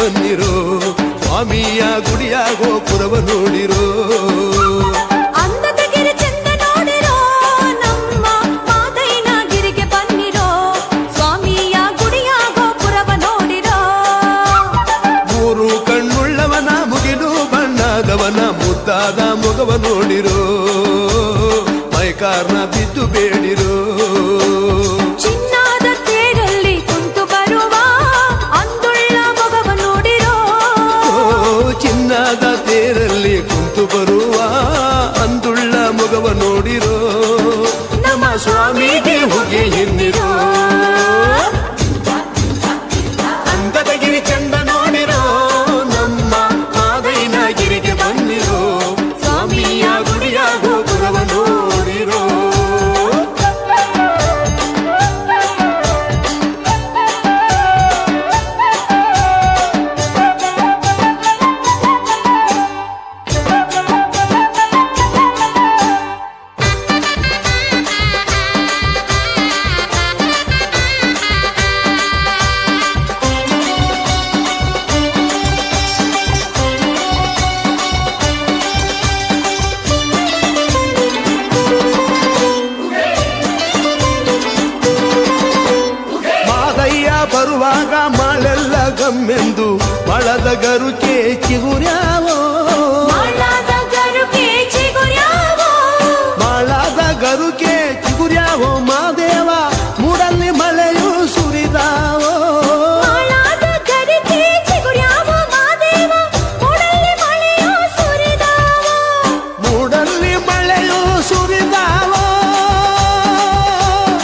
ಬನ್ನಿರೋ, ಸ್ವಾಮಿಯ ಗುಡಿಯ ಗೋಪುರವ ನೋಡಿರೋ. ಅಂದದಗಿರಿ ಚಂದ ನೋಡಿರೋ, ನಮ್ಮ ಮಾದೈನ ಗಿರಿಗೆ ಬನ್ನಿರೋ, ಸ್ವಾಮಿಯ ಗುಡಿಯ ಗೋಪುರವ ನೋಡಿರೋ. ಮೂರು ಕಣ್ಣುಳ್ಳವನ ಮುಗಿಲು ಬಣ್ಣದವನ ಮುದ್ದಾದ ಮೊಗವ ನೋಡಿರೋ, ಮೈಕಾರ್ನ ಬಿದ್ದು ಬೇಡಿರೋ. ಚಿನ್ನದ ತೇರಲ್ಲಿ ಕುಂತು ಬರುವ ಅಂದುಳ್ಳ ಮೊಗವ ನೋಡಿರೋ, ಚಿನ್ನದ ತೇರಲ್ಲಿ ಕುಂತು ಬರುವ ಅಂದುಳ್ಳ ಮೊಗವ ನೋಡಿರೋ. ನಮ್ಮ ಸ್ವಾಮಿಗೆ ಹೋಗಿ ಎನ್ನಿರೋ, ಅಂದದಗಿರಿ ಚಂದ ನೋಡಿರೋ, ನಮ್ಮ ಮಾದೈನ ಗಿರಿಗೆ ಬನ್ನಿರೋ, ಸ್ವಾಮಿಯ ಗುಡಿಯ ಗೋಪುರವ ನೋಡಿರೋ. ಬರುವಾಗ ಮಾಳೆಲ್ಲ ಗಮ್ಮೆಂದು ಮಳದ ಗರುಕೆ ಚಿಗುರ್ಯಾವೋ